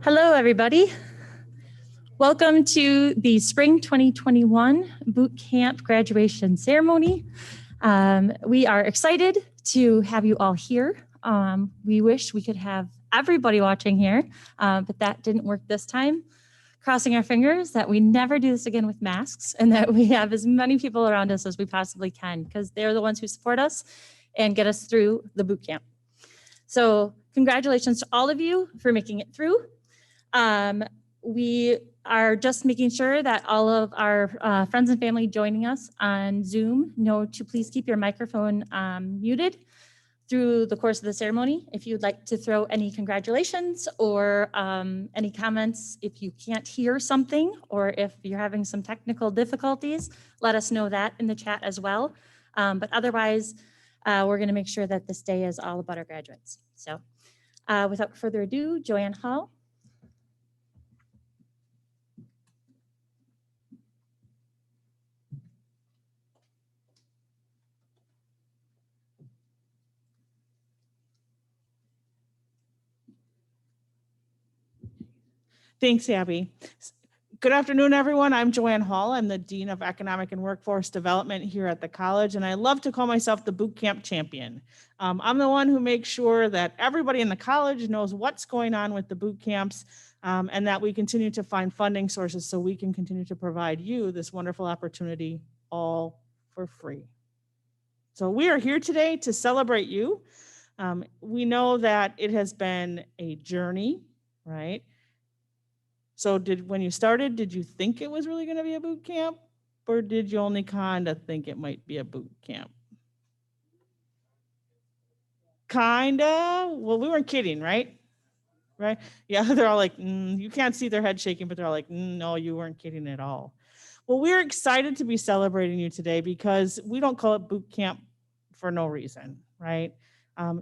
Hello, everybody. Welcome to the Spring 2021 Boot Camp graduation ceremony. We are excited to have you all here. We wish we could have everybody watching here, but that didn't work this time. Crossing our fingers that we never do this again with masks and that we have as many people around us as we possibly can, because they're the ones who support us and get us through the boot camp. So congratulations to all of you for making it through. We are just making sure that all of our friends and family joining us on Zoom know to please keep your microphone muted through the course of the ceremony. If you'd like to throw any congratulations or any comments, if you can't hear something or if you're having some technical difficulties, let us know that in the chat as well. But otherwise, we're going to make sure that this day is all about our graduates. So without further ado, Joanne Hall. Thanks, Abby. Good afternoon, everyone. I'm Joanne Hall. I'm the Dean of Economic and Workforce Development here at the college, and I love to call myself the boot camp champion. I'm the one who makes sure that everybody in the college knows what's going on with the boot camps and that we continue to find funding sources so we can continue to provide you this wonderful opportunity all for free. So we are here today to celebrate you. We know that it has been a journey, right? So when you started, did you think it was really going to be a boot camp, or did you only kind of think it might be a boot camp? Kind of. Well, we weren't kidding, right? Right? Yeah, they're all like, you can't see their head shaking, but they're all like, no, you weren't kidding at all. Well, we're excited to be celebrating you today because we don't call it boot camp for no reason, right?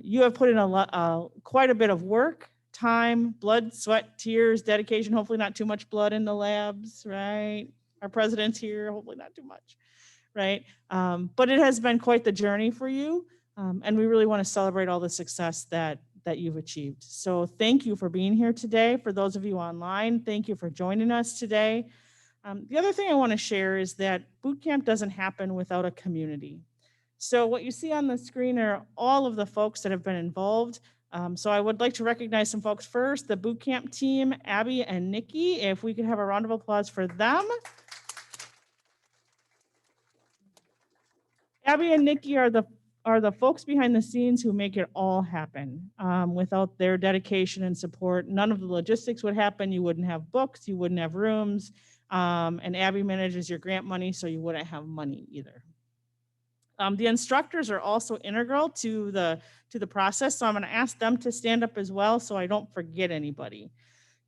You have put in quite a bit of work, time, blood, sweat, tears, dedication, hopefully not too much blood in the labs, right? Our president's here, hopefully not too much, right? But it has been quite the journey for you. And we really want to celebrate all the success that you've achieved. So thank you for being here today. For those of you online, thank you for joining us today. The other thing I want to share is that boot camp doesn't happen without a community. So what you see on the screen are all of the folks that have been involved. So I would like to recognize some folks first, the boot camp team, Abby and Nikki, if we could have a round of applause for them. Abby and Nikki are the folks behind the scenes who make it all happen. Without their dedication and support, none of the logistics would happen. You wouldn't have books, you wouldn't have rooms, and Abby manages your grant money, so you wouldn't have money either. The instructors are also integral to the process, so I'm going to ask them to stand up as well so I don't forget anybody.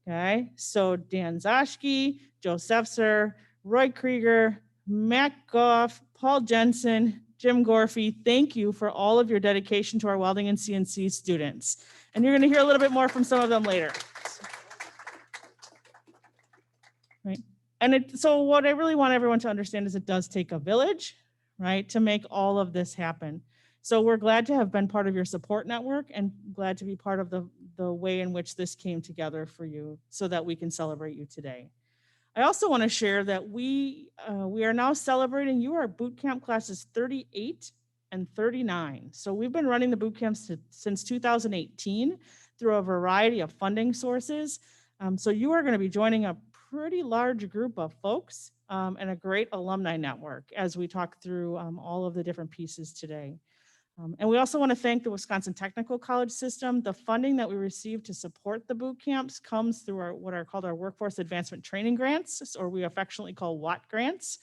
Okay, so Dan Zashke, Joe Sefzer, Roy Krieger, Matt Goff, Paul Jensen, Jim Gorfy, thank you for all of your dedication to our welding and CNC students. And you're going to hear a little bit more from some of them later. Right. And so what I really want everyone to understand is it does take a village, right, to make all of this happen. So we're glad to have been part of your support network and glad to be part of the way in which this came together for you so that we can celebrate you today. I also want to share that we are now celebrating you are boot camp classes 38 and 39. So we've been running the boot camps since 2018 through a variety of funding sources. So you are going to be joining a pretty large group of folks and a great alumni network as we talk through all of the different pieces today. And we also want to thank the Wisconsin Technical College system. The funding that we receive to support the boot camps comes through what are called our Workforce Advancement Training Grants, or we affectionately call WAT grants.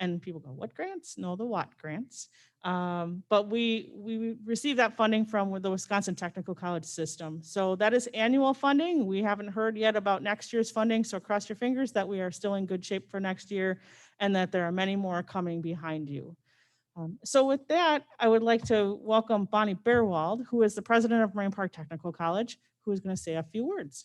And people go, what grants? No, the WAT grants. But we receive that funding from the Wisconsin Technical College system. So that is annual funding. We haven't heard yet about next year's funding, so cross your fingers that we are still in good shape for next year and that there are many more coming behind you. So with that, I would like to welcome Bonnie Beerwald, who is the president of Moraine Park Technical College, who is going to say a few words.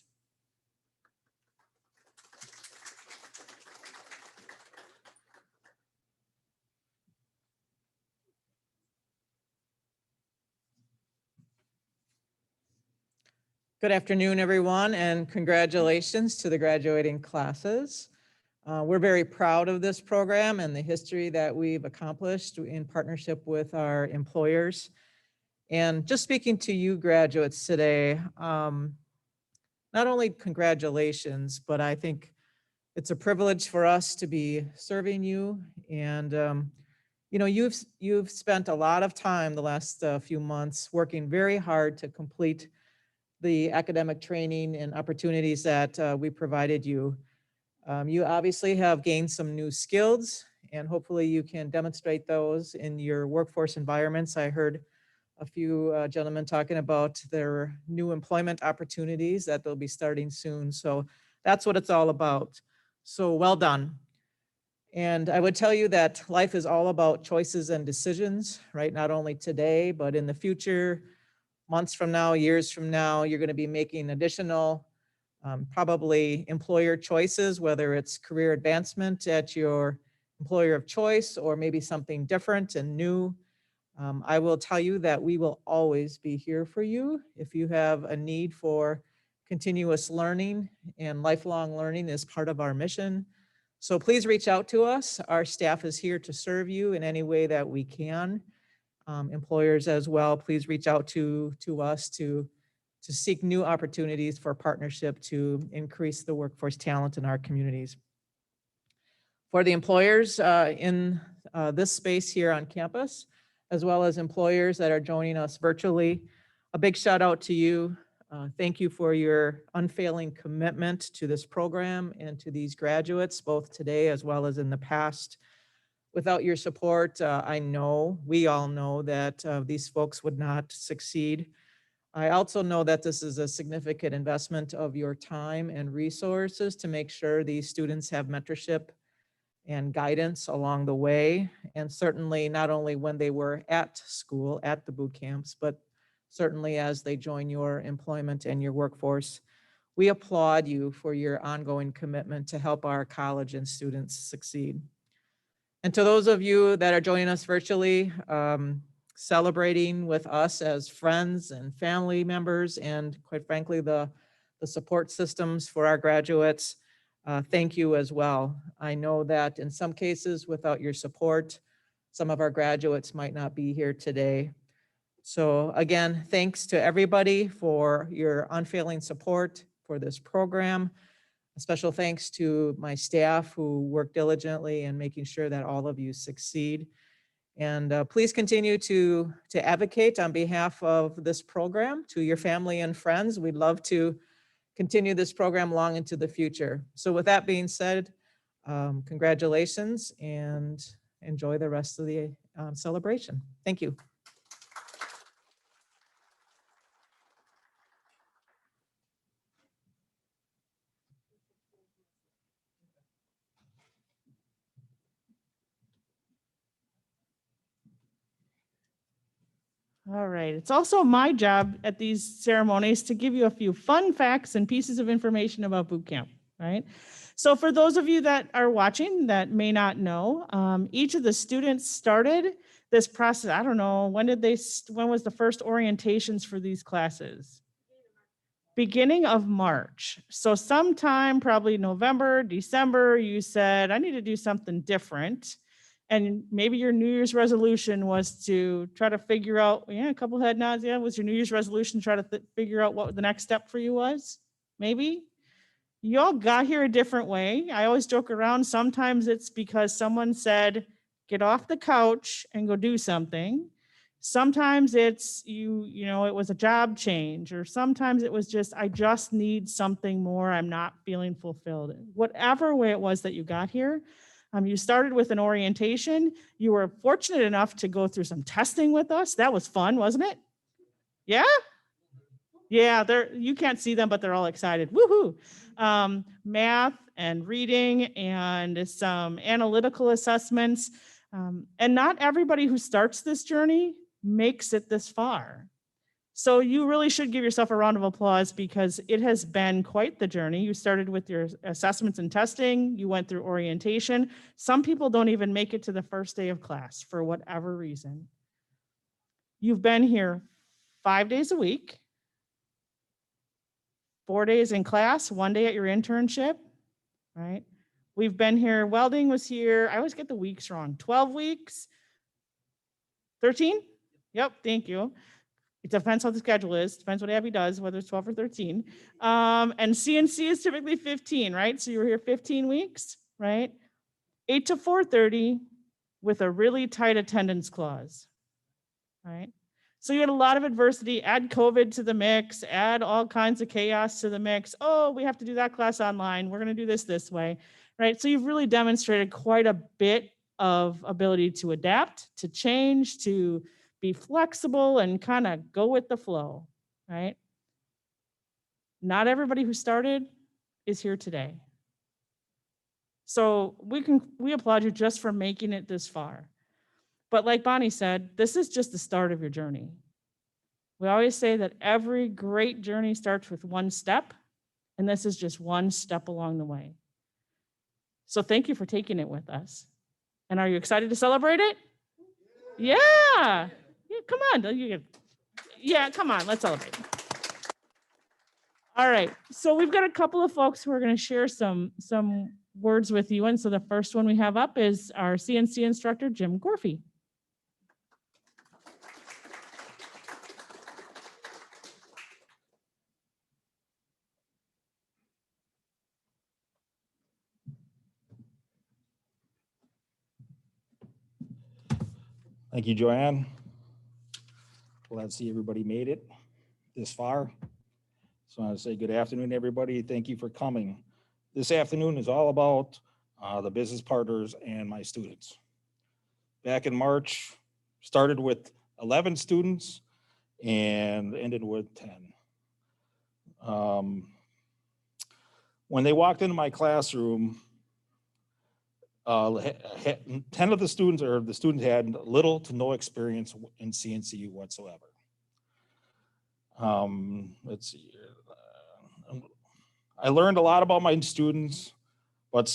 Good afternoon, everyone, and congratulations to the graduating classes. We're very proud of this program and the history that we've accomplished in partnership with our employers. And just speaking to you graduates today, not only congratulations, but I think it's a privilege for us to be serving you. And you know, you've spent a lot of time the last few months working very hard to complete the academic training and opportunities that we provided you. You obviously have gained some new skills, and hopefully you can demonstrate those in your workforce environments. I heard a few gentlemen talking about their new employment opportunities that they'll be starting soon. So that's what it's all about. So well done. And I would tell you that life is all about choices and decisions, right? Not only today, but in the future, months from now, years from now, you're going to be making additional probably employer choices, whether it's career advancement at your employer of choice or maybe something different and new. I will tell you that we will always be here for you. If you have a need for continuous learning, and lifelong learning is part of our mission. So please reach out to us. Our staff is here to serve you in any way that we can. Employers as well, please reach out to us to seek new opportunities for partnership to increase the workforce talent in our communities. For the employers in this space here on campus, as well as employers that are joining us virtually, a big shout out to you. Thank you for your unfailing commitment to this program and to these graduates, both today as well as in the past. Without your support, I know, we all know that these folks would not succeed. I also know that this is a significant investment of your time and resources to make sure these students have mentorship and guidance along the way. And certainly not only when they were at school, at the boot camps, but certainly as they join your employment and your workforce. We applaud you for your ongoing commitment to help our college and students succeed. And to those of you that are joining us virtually, celebrating with us as friends and family members, and quite frankly, the support systems for our graduates, thank you as well. I know that in some cases, without your support, some of our graduates might not be here today. So again, thanks to everybody for your unfailing support for this program. A special thanks to my staff who work diligently in making sure that all of you succeed. And please continue to advocate on behalf of this program to your family and friends. We'd love to continue this program long into the future. So with that being said, congratulations and enjoy the rest of the celebration. Thank you. All right. It's also my job at these ceremonies to give you a few fun facts and pieces of information about boot camp, right? So for those of you that are watching that may not know, each of the students started this process. I don't know, when was the first orientations for these classes? Beginning of March. So sometime probably November, December, you said, I need to do something different. And maybe your New Year's resolution was to try to figure out, a couple head nods. Yeah, was your New Year's resolution to try to figure out what the next step for you was? Maybe. You all got here a different way. I always joke around. Sometimes it's because someone said, get off the couch and go do something. Sometimes it's it was a job change, or sometimes it was just, I just need something more. I'm not feeling fulfilled. Whatever way it was that you got here, you started with an orientation. You were fortunate enough to go through some testing with us. That was fun, wasn't it? Yeah? Yeah, you can't see them, but they're all excited. Woohoo! Math and reading and some analytical assessments. And not everybody who starts this journey makes it this far. So you really should give yourself a round of applause, because it has been quite the journey. You started with your assessments and testing. You went through orientation. Some people don't even make it to the first day of class for whatever reason. You've been here 5 days a week. 4 days in class, 1 day at your internship, right? We've been here, welding was here, I always get the weeks wrong, 12 weeks, 13? Yep, thank you. It depends how the schedule is, depends what Abby does, whether it's 12 or 13. And CNC is typically 15, right? So you were here 15 weeks, right? 8 to 4:30 with a really tight attendance clause, right? So you had a lot of adversity, add COVID to the mix, add all kinds of chaos to the mix. Oh, we have to do that class online. We're going to do this way, right? So you've really demonstrated quite a bit of ability to adapt, to change, to be flexible and kind of go with the flow, right? Not everybody who started is here today. So we applaud you just for making it this far. But like Bonnie said, this is just the start of your journey. We always say that every great journey starts with one step, and this is just one step along the way. So thank you for taking it with us. And are you excited to celebrate it? Yeah. Yeah, come on. Yeah, come on, let's celebrate. All right, so we've got a couple of folks who are going to share some words with you. And so the first one we have up is our CNC instructor, Jim Gorfy. Thank you, Joanne. Glad to see everybody made it this far. So I want to say good afternoon, everybody. Thank you for coming. This afternoon is all about the business partners and my students. Back in March, started with 11 students and ended with 10. When they walked into my classroom, 10 of the students had little to no experience in CNC whatsoever. Let's see here. I learned a lot about my students, but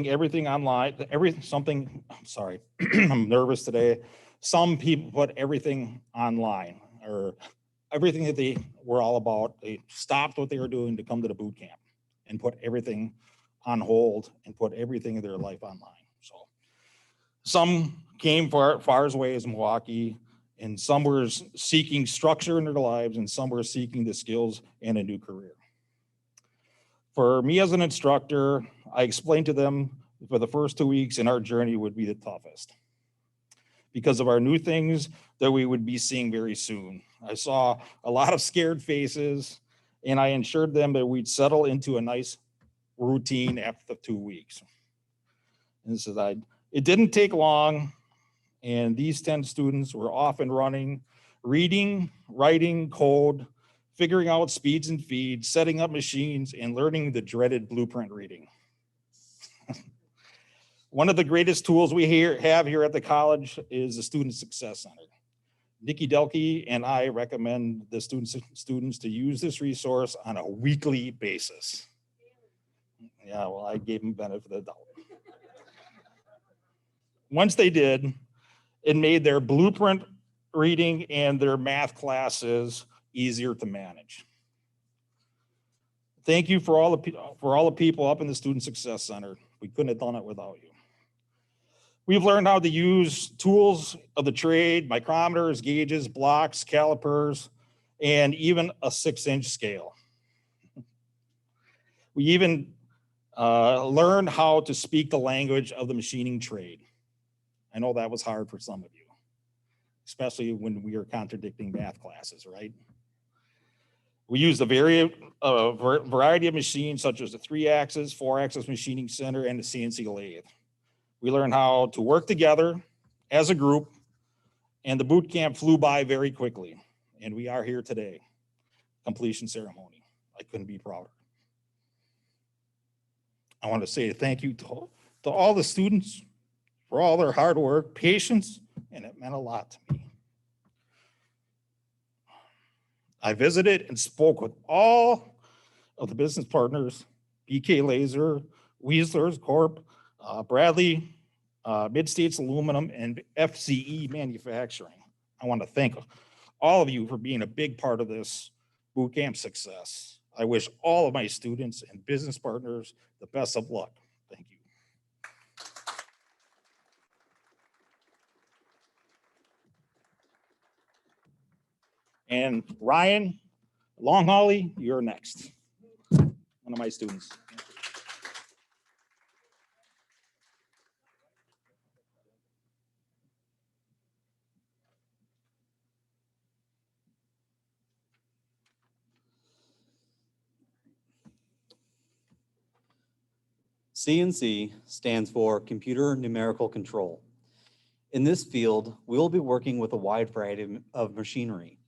everything online, I'm sorry, I'm nervous today. Some people put everything online, or everything that they were all about. They stopped what they were doing to come to the boot camp and put everything on hold and put everything in their life online. So some came far as away as Milwaukee, and some were seeking structure in their lives, and some were seeking the skills and a new career. For me as an instructor, I explained to them for the first 2 weeks in our journey would be the toughest because of our new things that we would be seeing very soon. I saw a lot of scared faces, and I assured them that we'd settle into a nice routine after 2 weeks. And so it didn't take long, and these 10 students were off and running, reading, writing, code, figuring out speeds and feeds, setting up machines, and learning the dreaded blueprint reading. One of the greatest tools we have here at the college is the Student Success Center. Nikki Delkey and I recommend the students to use this resource on a weekly basis. Yeah, well, I gave them benefit of the doubt. Once they did, it made their blueprint reading and their math classes easier to manage. Thank you for all the people up in the Student Success Center. We couldn't have done it without you. We've learned how to use tools of the trade, micrometers, gauges, blocks, calipers, and even a 6-inch scale. We even learned how to speak the language of the machining trade. I know that was hard for some of you, especially when we were contradicting math classes, right? We used a variety of machines such as the 3-axis, 4-axis machining center, and the CNC lathe. We learned how to work together as a group, and the boot camp flew by very quickly. And we are here today, completion ceremony. I couldn't be prouder. I want to say thank you to all the students for all their hard work, patience, and it meant a lot to me. I visited and spoke with all of the business partners, BK Laser, Weisler's Corp, Bradley, Mid-States Aluminum, and FCE Manufacturing. I want to thank all of you for being a big part of this boot camp success. I wish all of my students and business partners the best of luck. Thank you. And Ryan Long Holly, you're next. One of my students. CNC stands for Computer Numerical Control. In this field, we will be working with a wide variety of machinery,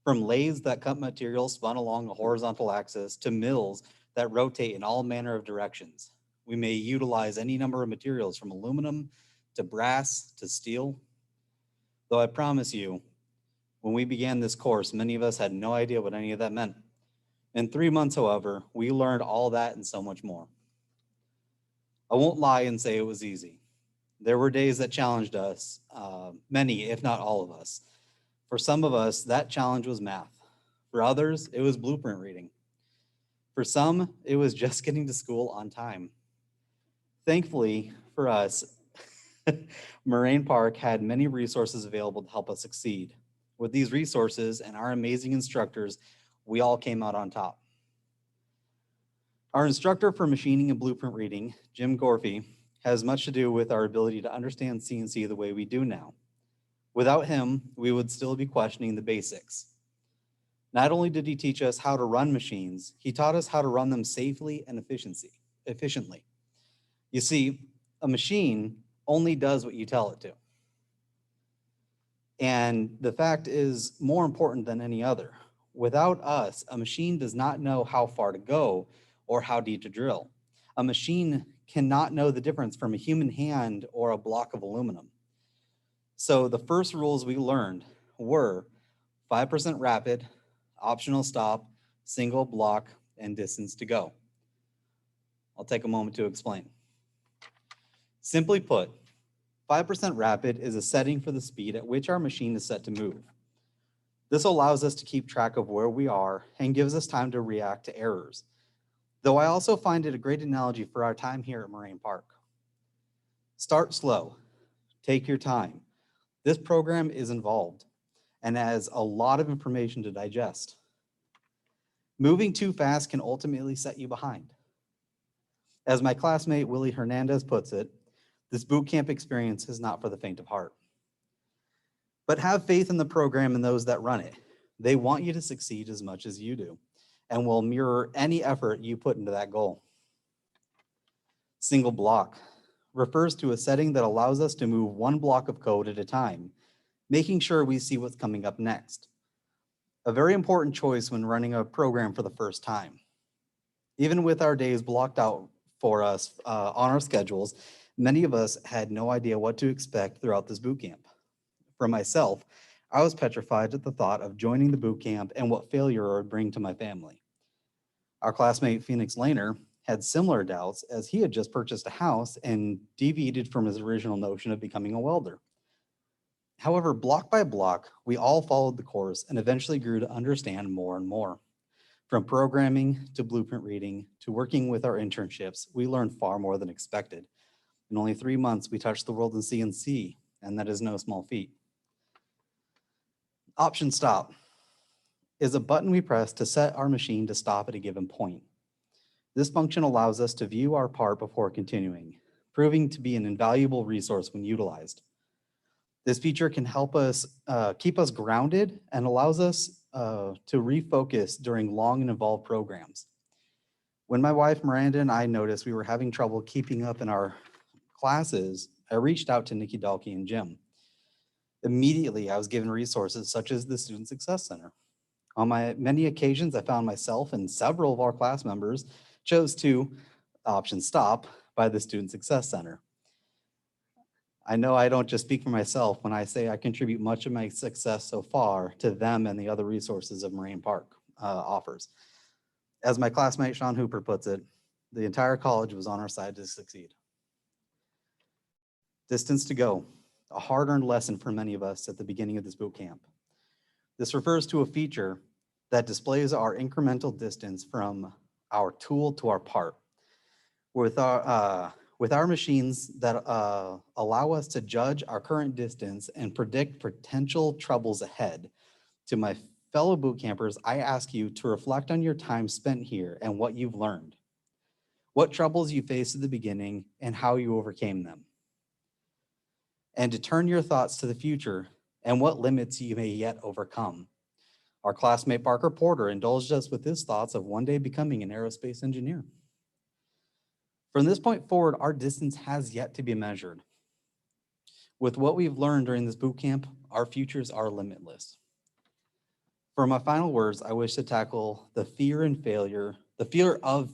from lathes that cut materials spun along a horizontal axis to mills that rotate in all manner of directions. We may utilize any number of materials from aluminum to brass to steel. Though I promise you, when we began this course, many of us had no idea what any of that meant. In 3 months, however, we learned all that and so much more. I won't lie and say it was easy. There were days that challenged us, many, if not all of us. For some of us, that challenge was math. For others, it was blueprint reading. For some, it was just getting to school on time. Thankfully for us, Moraine Park had many resources available to help us succeed. With these resources and our amazing instructors, we all came out on top. Our instructor for machining and blueprint reading, Jim Gorfy, has much to do with our ability to understand CNC the way we do now. Without him, we would still be questioning the basics. Not only did he teach us how to run machines, he taught us how to run them safely and efficiently. You see, a machine only does what you tell it to. And the fact is more important than any other. Without us, a machine does not know how far to go or how deep to drill. A machine cannot know the difference from a human hand or a block of aluminum. So the first rules we learned were 5% rapid, optional stop, single block, and distance to go. I'll take a moment to explain. Simply put, 5% rapid is a setting for the speed at which our machine is set to move. This allows us to keep track of where we are and gives us time to react to errors. Though I also find it a great analogy for our time here at Moraine Park. Start slow, take your time. This program is involved and has a lot of information to digest. Moving too fast can ultimately set you behind. As my classmate Willie Hernandez puts it, this boot camp experience is not for the faint of heart. But have faith in the program and those that run it. They want you to succeed as much as you do, and will mirror any effort you put into that goal. Single block refers to a setting that allows us to move one block of code at a time, making sure we see what's coming up next. A very important choice when running a program for the first time. Even with our days blocked out for us on our schedules, many of us had no idea what to expect throughout this boot camp. For myself, I was petrified at the thought of joining the boot camp and what failure it would bring to my family. Our classmate Phoenix Lehner had similar doubts as he had just purchased a house and deviated from his original notion of becoming a welder. However, block by block, we all followed the course and eventually grew to understand more and more. From programming to blueprint reading to working with our internships, we learned far more than expected. In only 3 months, we touched the world in CNC, and that is no small feat. Option stop is a button we press to set our machine to stop at a given point. This function allows us to view our part before continuing, proving to be an invaluable resource when utilized. This feature can help us keep us grounded and allows us to refocus during long and involved programs. When my wife Miranda and I noticed we were having trouble keeping up in our classes, I reached out to Nikki Dalkey and Jim. Immediately, I was given resources such as the Student Success Center. On my many occasions, I found myself and several of our class members chose to option stop by the Student Success Center. I know I don't just speak for myself when I say I contribute much of my success so far to them and the other resources of Moraine Park offers. As my classmate Sean Hooper puts it, the entire college was on our side to succeed. Distance to go, a hard-earned lesson for many of us at the beginning of this boot camp. This refers to a feature that displays our incremental distance from our tool to our part. With our machines that allow us to judge our current distance and predict potential troubles ahead. To my fellow boot campers, I ask you to reflect on your time spent here and what you've learned, what troubles you faced at the beginning and how you overcame them, and to turn your thoughts to the future and what limits you may yet overcome. Our classmate Parker Porter indulged us with his thoughts of one day becoming an aerospace engineer. From this point forward, our distance has yet to be measured. With what we've learned during this boot camp, our futures are limitless. For my final words, I wish to tackle the fear of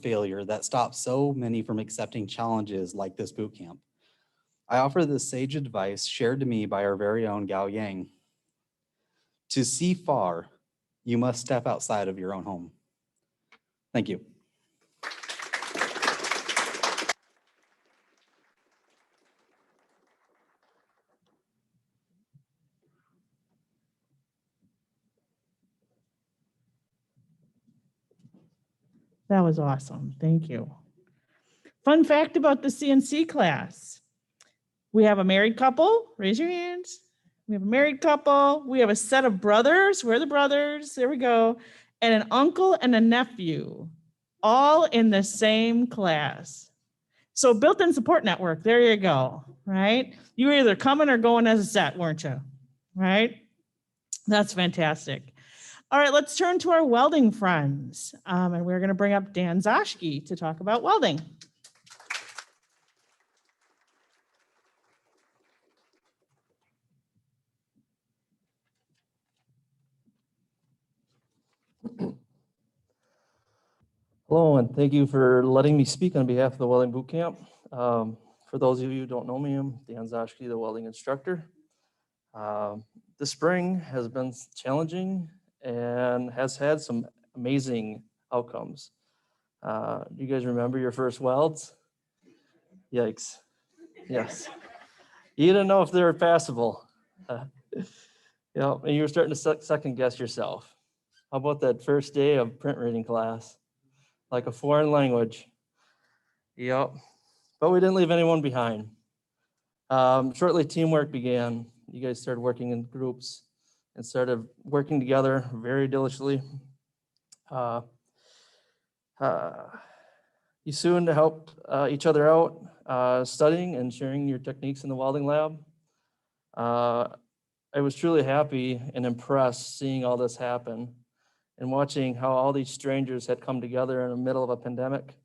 failure that stops so many from accepting challenges like this boot camp. I offer this sage advice shared to me by our very own Gao Yang. To see far, you must step outside of your own home. Thank you. That was awesome. Thank you. Fun fact about the CNC class. We have a married couple. Raise your hands. We have a married couple. We have a set of brothers. We're the brothers. There we go. And an uncle and a nephew, all in the same class. So built-in support network. There you go. Right? You were either coming or going as a set, weren't you? Right? That's fantastic. All right, let's turn to our welding friends. And we're going to bring up Dan Zoschke to talk about welding. Hello, and thank you for letting me speak on behalf of the Welding Boot Camp. For those of you who don't know me, I'm Dan Zoschke, the welding instructor. The spring has been challenging and has had some amazing outcomes. Do you guys remember your first welds? Yikes. Yes. You didn't know if they were passable. Yeah, and you were starting to second guess yourself. How about that first day of print reading class? Like a foreign language. Yep. But we didn't leave anyone behind. Shortly, teamwork began. You guys started working in groups and started working together very diligently. You soon helped each other out, studying and sharing your techniques in the welding lab. I was truly happy and impressed seeing all this happen and watching how all these strangers had come together in the middle of a pandemic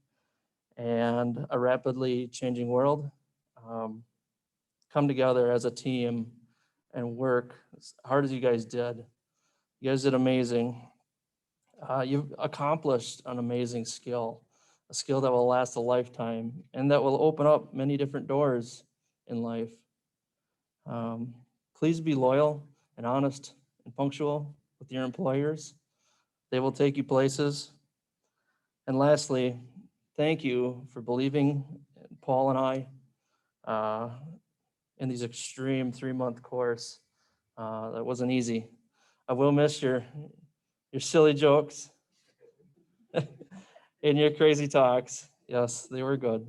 and a rapidly changing world, come together as a team and work as hard as you guys did. You guys did amazing. You've accomplished an amazing skill, a skill that will last a lifetime and that will open up many different doors in life. Please be loyal and honest and punctual with your employers. They will take you places. And lastly, thank you for believing in Paul and I in these extreme 3-month course. That wasn't easy. I will miss your silly jokes and your crazy talks. Yes, they were good.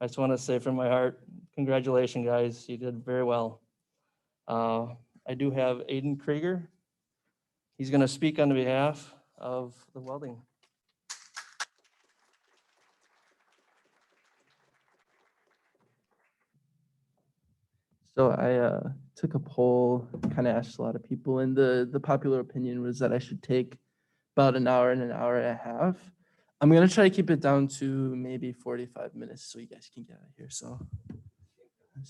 I just want to say from my heart, congratulations, guys. You did very well. I do have Aiden Krieger. He's going to speak on behalf of the welding. So I took a poll, kind of asked a lot of people, and the popular opinion was that I should take about an hour and an hour and a half. I'm going to try to keep it down to maybe 45 minutes so you guys can get out of here. So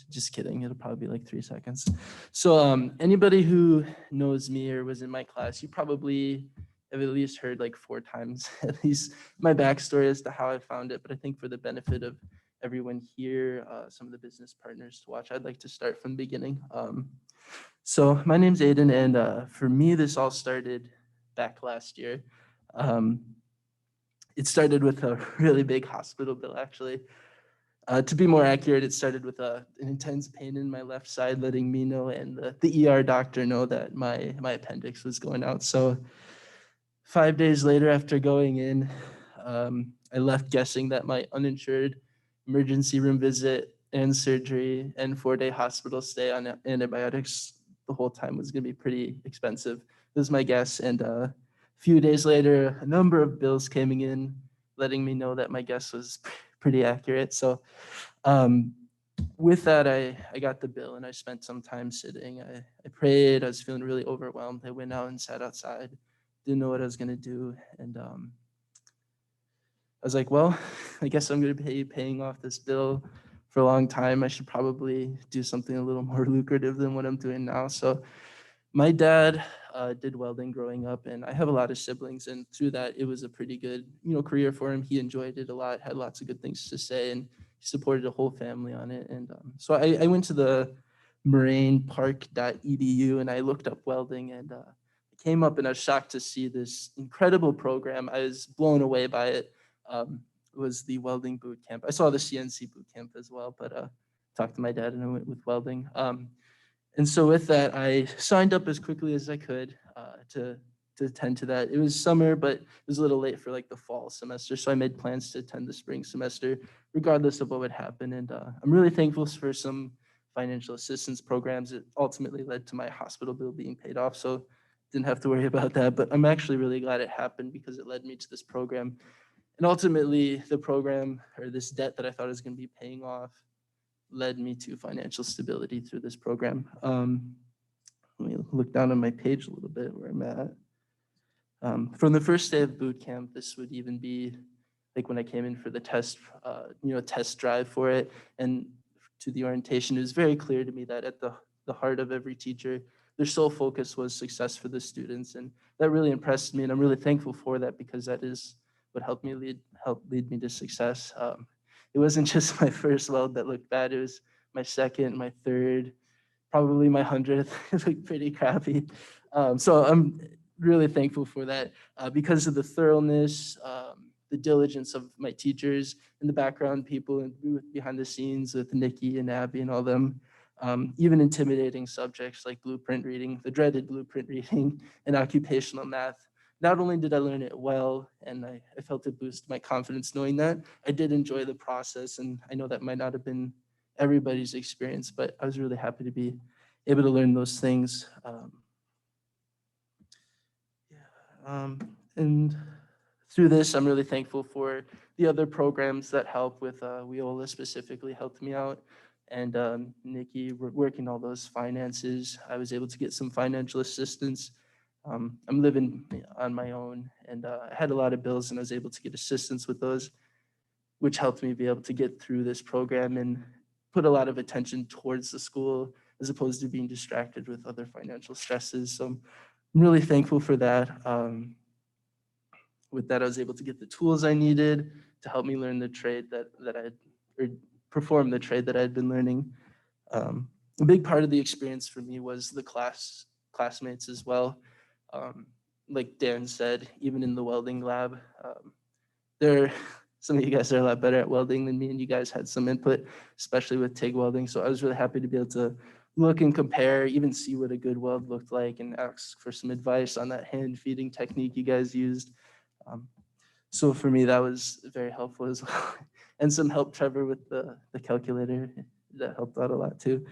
just kidding. It'll probably be like 3 seconds. So anybody who knows me or was in my class, you probably have at least heard like 4 times at least my backstory as to how I found it. But I think for the benefit of everyone here, some of the business partners to watch, I'd like to start from the beginning. So my name's Aiden, and for me, this all started back last year. It started with a really big hospital bill, actually. To be more accurate, it started with an intense pain in my left side, letting me know and the ER doctor know that my appendix was going out. So 5 days later, after going in, I left guessing that my uninsured emergency room visit and surgery and 4-day hospital stay on antibiotics the whole time was going to be pretty expensive. This is my guess. And a few days later, a number of bills came in, letting me know that my guess was pretty accurate. So with that, I got the bill and I spent some time sitting. I prayed. I was feeling really overwhelmed. I went out and sat outside. Didn't know what I was going to do. And I was like, well, I guess I'm going to be paying off this bill for a long time. I should probably do something a little more lucrative than what I'm doing now. So my dad did welding growing up, and I have a lot of siblings. And through that, it was a pretty good, career for him. He enjoyed it a lot, had lots of good things to say, and he supported the whole family on it. And so I went to the morainepark.edu and I looked up welding, and came up and I was shocked to see this incredible program. I was blown away by it. It was the welding boot camp. I saw the CNC boot camp as well, but talked to my dad and I went with welding. And so with that, I signed up as quickly as I could to attend to that. It was summer, but it was a little late for like the fall semester. So I made plans to attend the spring semester, regardless of what would happen. And I'm really thankful for some financial assistance programs. It ultimately led to my hospital bill being paid off. So didn't have to worry about that. But I'm actually really glad it happened because it led me to this program. And ultimately, the program, or this debt that I thought I was going to be paying off, led me to financial stability through this program. Let me look down on my page a little bit where I'm at. From the first day of boot camp, this would even be like when I came in for the test, test drive for it, and to the orientation, it was very clear to me that at the heart of every teacher, their sole focus was success for the students, and that really impressed me, and I'm really thankful for that because that is what helped lead me to success. It wasn't just my first weld that looked bad. It was my second, my third, probably my 100th. It looked pretty crappy. So I'm really thankful for that because of the thoroughness, the diligence of my teachers and the background people and behind the scenes with Nikki and Abby and all them. Even intimidating subjects like blueprint reading, the dreaded blueprint reading, and occupational math. Not only did I learn it well, and I felt it boost my confidence knowing that, I did enjoy the process, and I know that might not have been everybody's experience, but I was really happy to be able to learn those things. And through this, I'm really thankful for the other programs that help with WIOLA specifically helped me out. And Nikki, working all those finances, I was able to get some financial assistance. I'm living on my own, and I had a lot of bills, and I was able to get assistance with those, which helped me be able to get through this program and put a lot of attention towards the school as opposed to being distracted with other financial stresses. So I'm really thankful for that. With that, I was able to get the tools I needed to help me learn the trade or perform the trade that I had been learning. A big part of the experience for me was the classmates as well. Like Dan said, even in the welding lab, some of you guys are a lot better at welding than me, and you guys had some input, especially with TIG welding. So I was really happy to be able to look and compare, even see what a good weld looked like, and ask for some advice on that hand feeding technique you guys used. So for me, that was very helpful as well. And some help, Trevor, with the calculator. That helped out a lot too.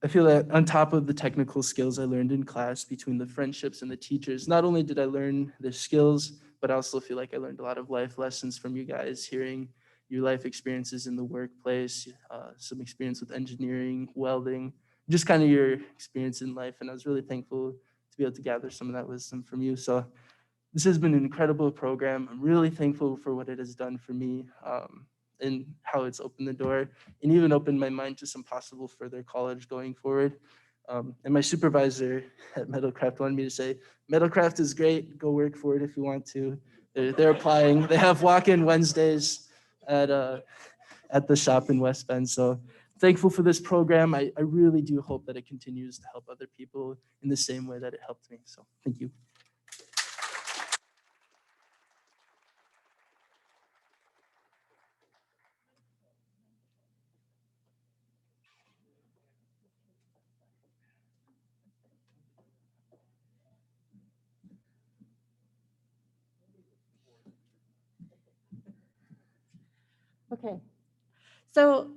I feel that on top of the technical skills I learned in class, between the friendships and the teachers, not only did I learn the skills, but I also feel like I learned a lot of life lessons from you guys, hearing your life experiences in the workplace, some experience with engineering, welding, just kind of your experience in life. And I was really thankful to be able to gather some of that wisdom from you. So this has been an incredible program. I'm really thankful for what it has done for me and how it's opened the door and even opened my mind to some possible further college going forward. And my supervisor at Metalcraft wanted me to say, Metalcraft is great, go work for it if you want to. They're applying. They have walk-in Wednesdays at the shop in West Bend. So thankful for this program. I really do hope that it continues to help other people in the same way that it helped me. So thank you. Okay. So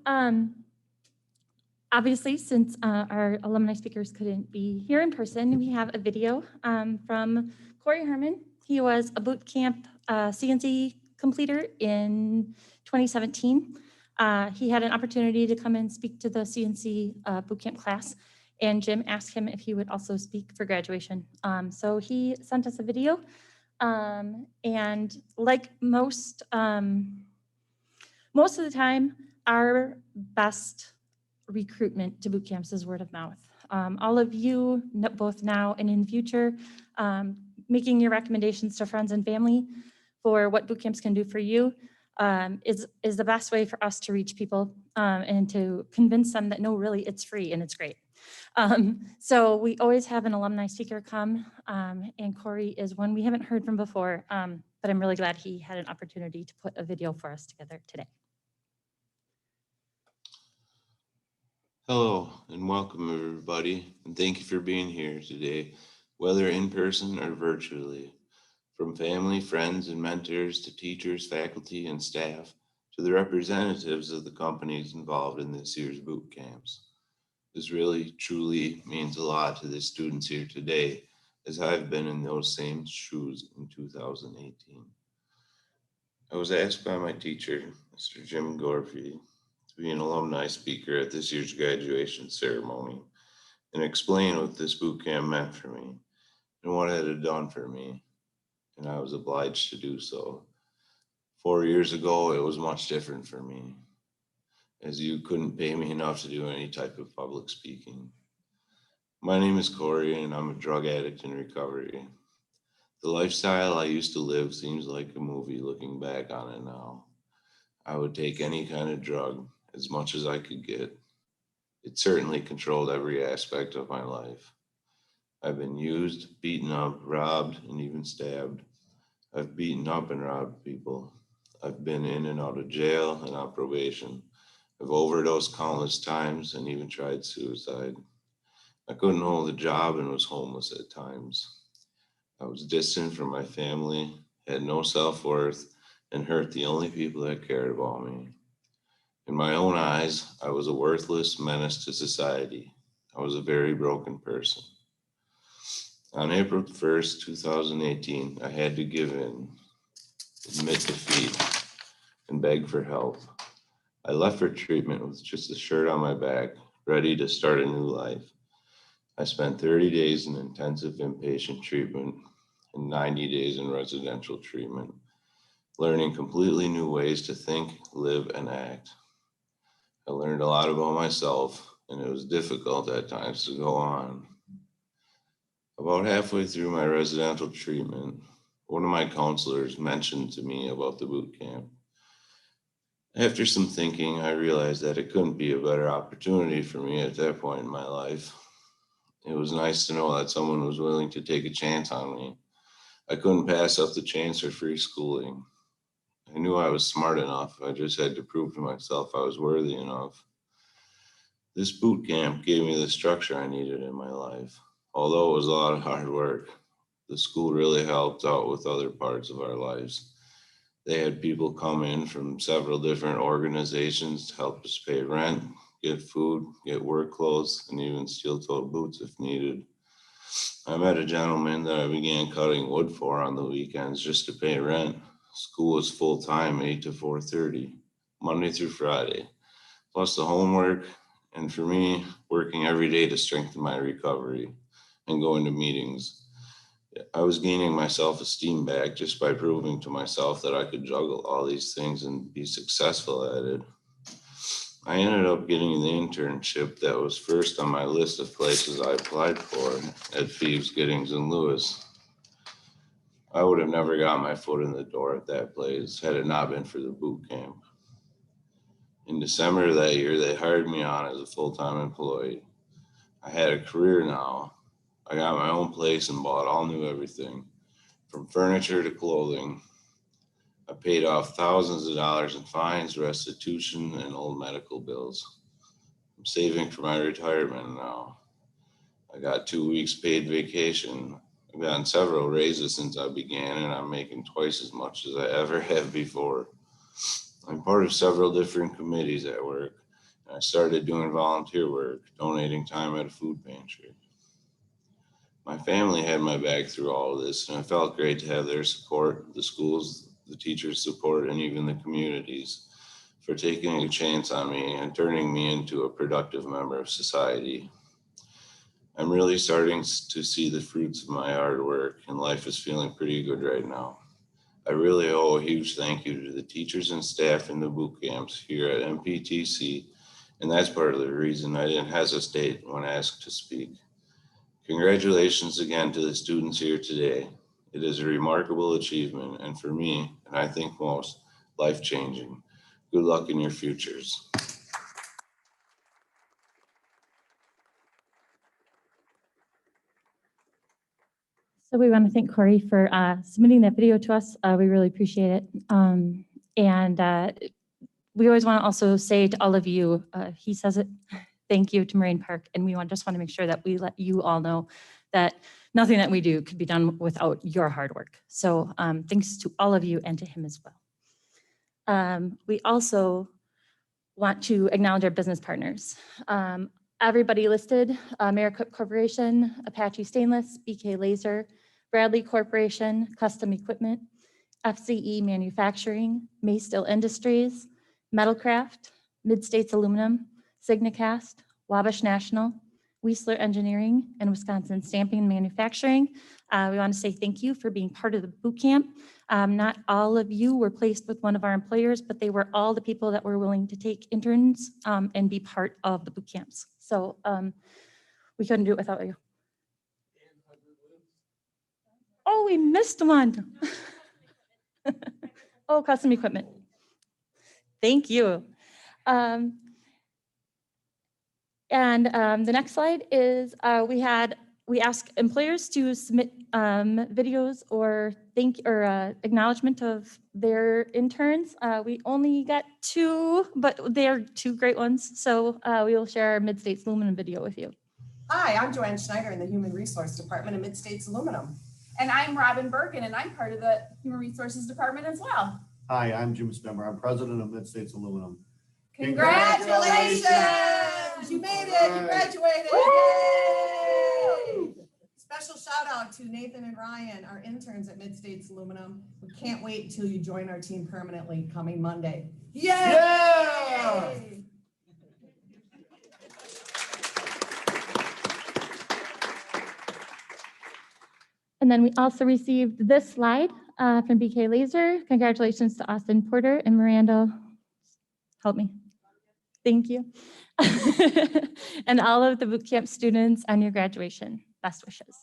obviously, since our alumni speakers couldn't be here in person, we have a video from Corey Herman. He was a boot camp CNC completer in 2017. He had an opportunity to come and speak to the CNC boot camp class, and Jim asked him if he would also speak for graduation. So he sent us a video, and like most of the time, our best recruitment to boot camps is word of mouth. All of you, both now and in the future, making your recommendations to friends and family for what boot camps can do for you is the best way for us to reach people and to convince them that no, really, it's free and it's great. So we always have an alumni speaker come, and Corey is one we haven't heard from before, but I'm really glad he had an opportunity to put a video for us together today. Hello and welcome everybody, and thank you for being here today, whether in person or virtually. From family, friends, and mentors to teachers, faculty, and staff, to the representatives of the companies involved in this year's boot camps. This really, truly means a lot to the students here today, as I've been in those same shoes in 2018. I was asked by my teacher, Mr. Jim Gorfy, to be an alumni speaker at this year's graduation ceremony and explain what this boot camp meant for me and what it had done for me, and I was obliged to do so. 4 years ago, it was much different for me, as you couldn't pay me enough to do any type of public speaking. My name is Corey, and I'm a drug addict in recovery. The lifestyle I used to live seems like a movie looking back on it now. I would take any kind of drug, as much as I could get. It certainly controlled every aspect of my life. I've been used, beaten up, robbed, and even stabbed. I've beaten up and robbed people. I've been in and out of jail and on probation. I've overdosed countless times and even tried suicide. I couldn't hold a job and was homeless at times. I was distant from my family, had no self-worth, and hurt the only people that cared about me. In my own eyes, I was a worthless menace to society. I was a very broken person. On April 1st, 2018, I had to give in, admit defeat, and beg for help. I left for treatment with just a shirt on my back, ready to start a new life. I spent 30 days in intensive inpatient treatment and 90 days in residential treatment, learning completely new ways to think, live, and act. I learned a lot about myself, and it was difficult at times to go on. About halfway through my residential treatment, one of my counselors mentioned to me about the boot camp. After some thinking, I realized that it couldn't be a better opportunity for me at that point in my life. It was nice to know that someone was willing to take a chance on me. I couldn't pass up the chance for free schooling. I knew I was smart enough. I just had to prove to myself I was worthy enough. This boot camp gave me the structure I needed in my life. Although it was a lot of hard work, the school really helped out with other parts of our lives. They had people come in from several different organizations to help us pay rent, get food, get work clothes, and even steel-toed boots if needed. I met a gentleman that I began cutting wood for on the weekends just to pay rent. School was full-time, 8 to 4:30, Monday through Friday, plus the homework, and for me, working every day to strengthen my recovery and going to meetings. I was gaining my self-esteem back just by proving to myself that I could juggle all these things and be successful at it. I ended up getting the internship that was first on my list of places I applied for at Phoebe's, Giddings, and Lewis. I would have never got my foot in the door at that place had it not been for the boot camp. In December of that year, they hired me on as a full-time employee. I had a career now. I got my own place and bought all new everything, from furniture to clothing. I paid off thousands of dollars in fines, restitution, and old medical bills. I'm saving for my retirement now. I got 2 weeks paid vacation. I've gotten several raises since I began, and I'm making twice as much as I ever have before. I'm part of several different committees at work. I started doing volunteer work, donating time at a food pantry. My family had my back through all of this, and it felt great to have their support, the schools, the teachers' support, and even the communities for taking a chance on me and turning me into a productive member of society. I'm really starting to see the fruits of my hard work, and life is feeling pretty good right now. I really owe a huge thank you to the teachers and staff in the boot camps here at MPTC, and that's part of the reason I didn't hesitate when asked to speak. Congratulations again to the students here today. It is a remarkable achievement, and for me, and I think most, life-changing. Good luck in your futures. So we want to thank Corey for submitting that video to us. We really appreciate it. And we always want to also say to all of you, he says it, thank you to Moraine Park. And we just want to make sure that we let you all know that nothing that we do could be done without your hard work. So thanks to all of you and to him as well. We also want to acknowledge our business partners. Everybody listed, Americook Corporation, Apache Stainless, BK Laser, Bradley Corporation, Custom Equipment, FCE Manufacturing, Maysteel Industries, Metalcraft, Mid-States Aluminum, Signacast, Wabash National, Weisler Engineering, and Wisconsin Stamping and Manufacturing. We want to say thank you for being part of the boot camp. Not all of you were placed with one of our employers, but they were all the people that were willing to take interns and be part of the boot camps. So we couldn't do it without you. Oh, we missed one. Oh, Custom Equipment. Thank you. The next slide is we ask employers to submit videos or acknowledgement of their interns. We only got 2, but they're 2 great ones. So we will share our Mid-States Aluminum video with you. Hi, I'm Joanne Schneider in the Human Resource Department of Mid-States Aluminum. And I'm Robin Bergen, and I'm part of the Human Resources Department as well. Hi, I'm Jim Stemmer. I'm president of Mid-States Aluminum. Congratulations! You made it, you graduated. Yay! Special shout out to Nathan and Ryan, our interns at Mid-States Aluminum. We can't wait until you join our team permanently coming Monday. Yay! Yeah! And then we also received this slide from BK Laser. Congratulations to Austin Porter and Miranda. Help me. Thank you. And all of the boot camp students on your graduation. Best wishes.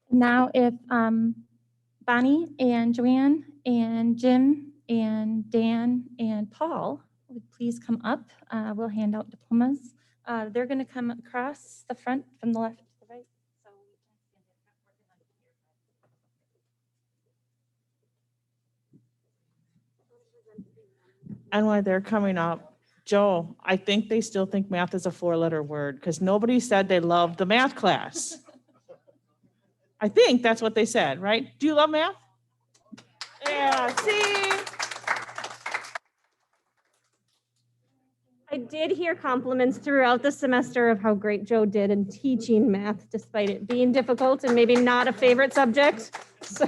Now if Bonnie and Joanne and Jim and Dan and Paul would please come up. We'll hand out diplomas. They're going to come across the front from the left to the right. And while they're coming up, Joe, I think they still think math is a 4-letter word because nobody said they loved the math class. I think that's what they said, right? Do you love math? Yeah, see? I did hear compliments throughout the semester of how great Joe did in teaching math, despite it being difficult and maybe not a favorite subject. So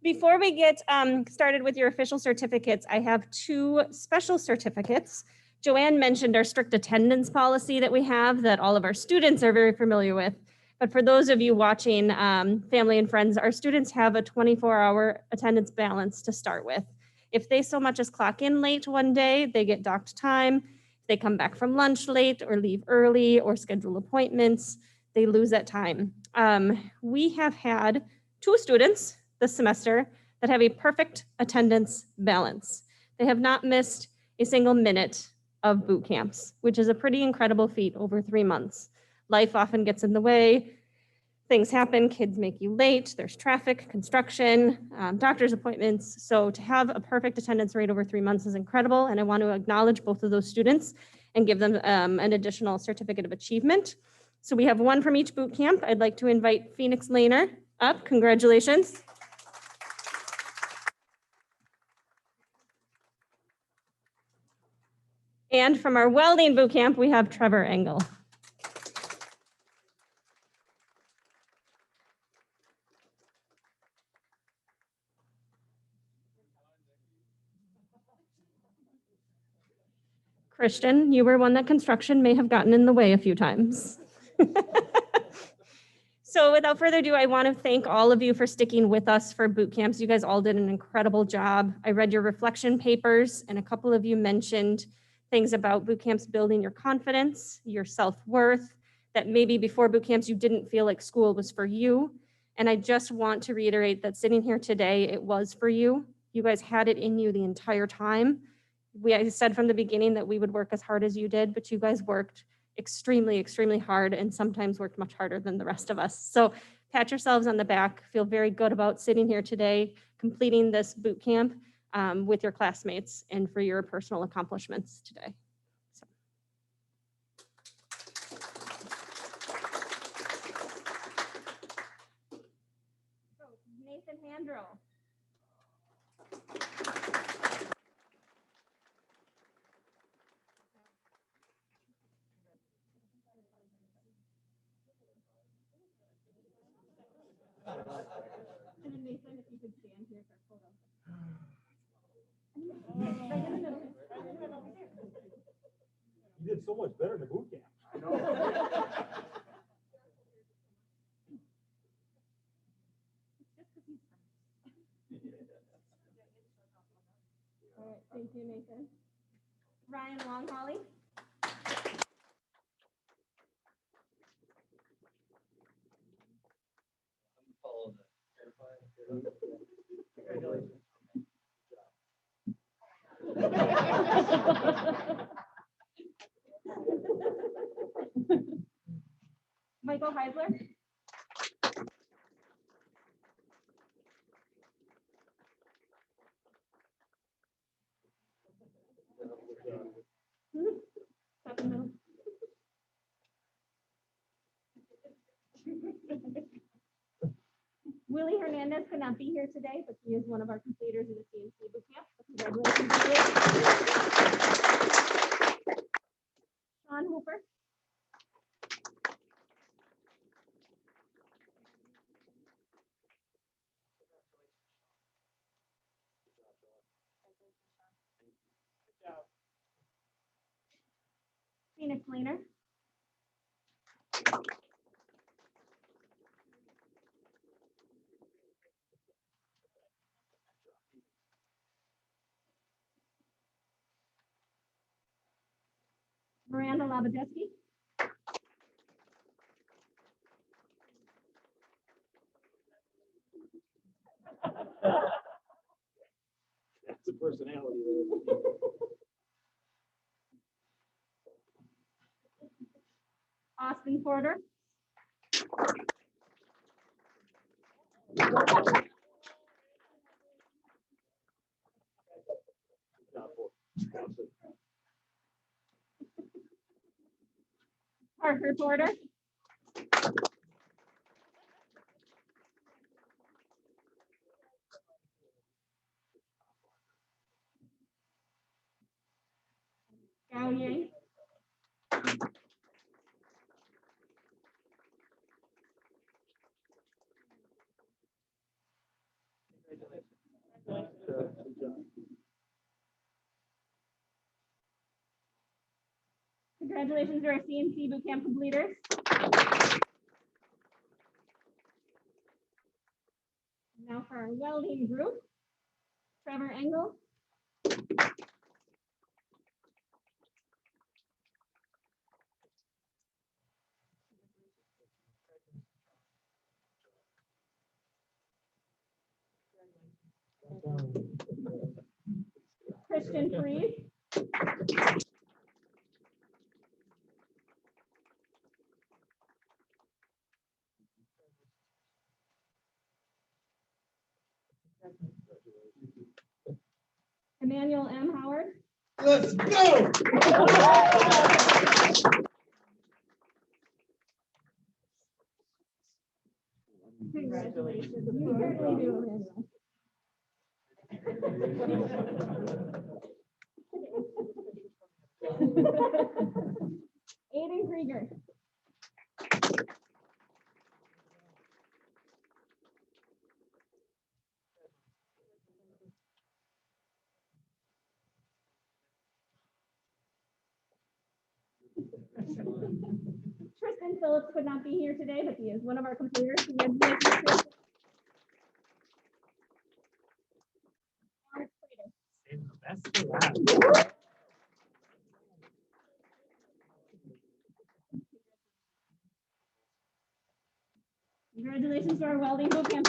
before we get started with your official certificates, I have 2 special certificates. Joanne mentioned our strict attendance policy that we have that all of our students are very familiar with. But for those of you watching, family and friends, our students have a 24-hour attendance balance to start with. If they so much as clock in late one day, they get docked time. If they come back from lunch late or leave early or schedule appointments, they lose that time. We have had 2 students this semester that have a perfect attendance balance. They have not missed a single minute of boot camps, which is a pretty incredible feat over 3 months. Life often gets in the way. Things happen, kids make you late, there's traffic, construction, doctor's appointments. So to have a perfect attendance rate over 3 months is incredible. And I want to acknowledge both of those students and give them an additional certificate of achievement. So we have one from each boot camp. I'd like to invite Phoenix Laner up. Congratulations. And from our welding boot camp, we have Trevor Engel. Christian, you were one that construction may have gotten in the way a few times. So without further ado, I want to thank all of you for sticking with us for boot camps. You guys all did an incredible job. I read your reflection papers, and a couple of you mentioned things about boot camps building your confidence, your self-worth, that maybe before boot camps you didn't feel like school was for you. And I just want to reiterate that sitting here today, it was for you. You guys had it in you the entire time. I said from the beginning that we would work as hard as you did, but you guys worked extremely, extremely hard and sometimes worked much harder than the rest of us. So pat yourselves on the back, feel very good about sitting here today, completing this boot camp with your classmates and for your personal accomplishments today. So. Nathan Handrell. And then Nathan, if you could stand here for a photo. Right in the middle. You did so much better in the boot camp. I know. All right, thank you, Nathan. Ryan Longholly. Michael Heisler. Willie Hernandez could not be here today, but he is one of our completers in the CNC boot camp. So congratulations, Willie. Sean Hooper. Phoenix Laner. Miranda Labadeski. That's a personality. Austin Porter. Parker Porter. Gao Yang. Congratulations to our CNC bootcamp completers. Now for our welding group, Trevor Engel. Christian Freed. Emmanuel M. Howard. Let's go. Aiden Krieger. Tristan Phillips could not be here today, but he is one of our completers. Congratulations, Tristan. Congratulations to our welding boot camp.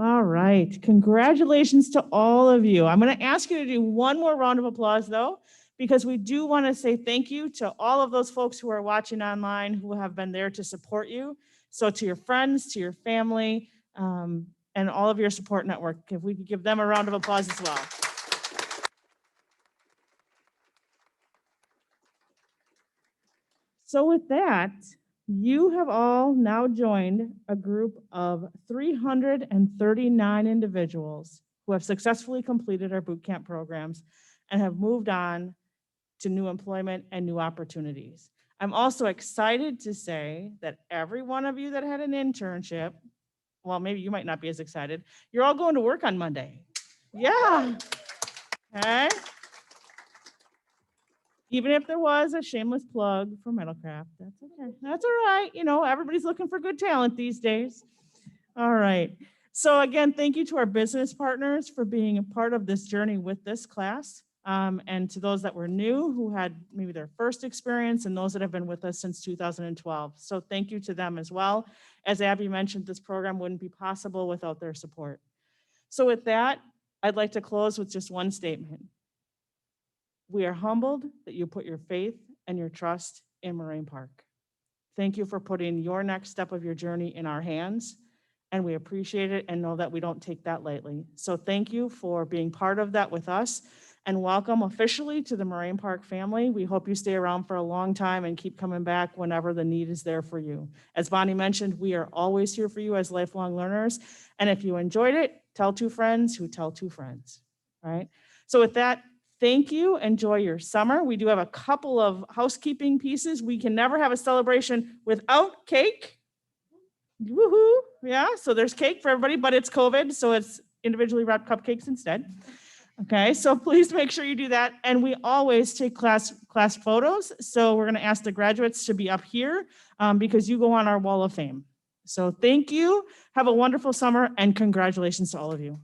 All right, congratulations to all of you. I'm going to ask you to do one more round of applause though, because we do want to say thank you to all of those folks who are watching online who have been there to support you. So to your friends, to your family, and all of your support network, if we could give them a round of applause as well. So with that, you have all now joined a group of 339 individuals who have successfully completed our boot camp programs and have moved on to new employment and new opportunities. I'm also excited to say that every one of you that had an internship, well, maybe you might not be as excited, you're all going to work on Monday. Yeah. Okay. Even if there was a shameless plug for Metalcraft, that's okay. That's all right. You know, everybody's looking for good talent these days. All right. So again, thank you to our business partners for being a part of this journey with this class. And to those that were new, who had maybe their first experience, and those that have been with us since 2012. So thank you to them as well. As Abby mentioned, this program wouldn't be possible without their support. So with that, I'd like to close with just one statement. We are humbled that you put your faith and your trust in Moraine Park. Thank you for putting your next step of your journey in our hands, and we appreciate it and know that we don't take that lightly. So thank you for being part of that with us, and welcome officially to the Moraine Park family. We hope you stay around for a long time and keep coming back whenever the need is there for you. As Bonnie mentioned, we are always here for you as lifelong learners, and if you enjoyed it, tell two friends who tell two friends, right? So with that, thank you. Enjoy your summer. We do have a couple of housekeeping pieces. We can never have a celebration without cake. Woohoo. Yeah, so there's cake for everybody, but it's COVID, so it's individually wrapped cupcakes instead. Okay, so please make sure you do that. And we always take class photos. So we're going to ask the graduates to be up here because you go on our wall of fame. So thank you. Have a wonderful summer and congratulations to all of you.